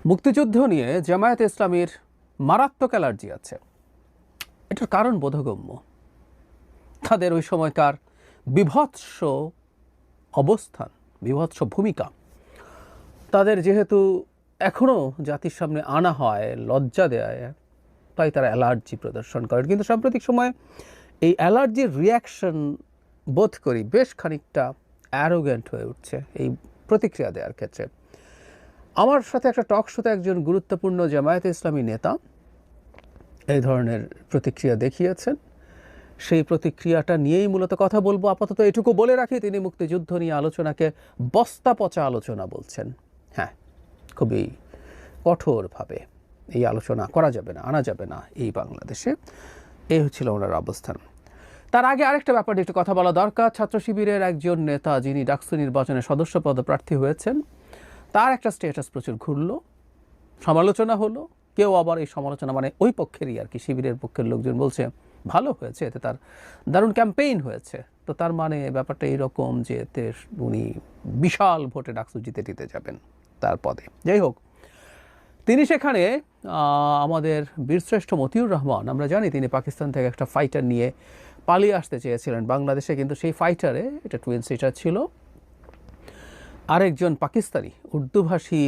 মুক্তিযুদ্ধ নিয়ে জামায়াতে ইসলামীর মারাত্মক অ্যালার্জি আছে। এটার কারণ বোধগম্য। তাদের ওই সময়কার বিভৎস অবস্থান, বিভৎস ভূমিকা, তাদের যেহেতু এখনও জাতির সামনে আনা হয়, লজ্জা দেয়, তাই তারা অ্যালার্জি প্রদর্শন করে। কিন্তু সাম্প্রতিক সময়ে এই অ্যালার্জির রিয়াকশন বোধ করি বেশ খানিকটা অ্যারোগেন্ট হয়ে উঠছে এই প্রতিক্রিয়া দেওয়ার ক্ষেত্রে। আমার সাথে একটা টক শোতে একজন গুরুত্বপূর্ণ জামায়াতে ইসলামী নেতা এই ধরনের প্রতিক্রিয়া দেখিয়েছেন। সেই প্রতিক্রিয়াটা নিয়েই মূলত কথা বলবো। আপাতত এটুকু বলে রাখি, তিনি মুক্তিযুদ্ধ নিয়ে আলোচনাকে বস্তা পচা আলোচনা বলছেন। হ্যাঁ, খুবই কঠোরভাবে এই আলোচনা করা যাবে না, আনা যাবে না এই বাংলাদেশে। এই হচ্ছিল ওনার অবস্থান। তার আগে আরেকটা ব্যাপারে একটু কথা বলা দরকার। ছাত্র শিবিরের একজন নেতা, যিনি ডাকসু নির্বাচনে সদস্য পদপ্রার্থী হয়েছেন, তার একটা স্ট্যাটাস প্রচুর ঘুরলো, সমালোচনা হলো। কেউ আবার এই সমালোচনা মানে ওই পক্ষেরই আর কি, শিবিরের পক্ষের লোকজন বলছে ভালো হয়েছে, এতে তার দারুণ ক্যাম্পেইন হয়েছে। তো তার মানে ব্যাপারটা এইরকম যে এতে উনি বিশাল ভোটে ডাকসু জিতে যাবেন তার পদে। যাই হোক, তিনি সেখানে আমাদের বীরশ্রেষ্ঠ মতিউর রহমান, আমরা জানি তিনি পাকিস্তান থেকে একটা ফাইটার নিয়ে পালিয়ে আসতে চেয়েছিলেন বাংলাদেশে, কিন্তু সেই ফাইটারে, এটা টুইন সিটার ছিল, আরেকজন পাকিস্তানি উর্দুভাষী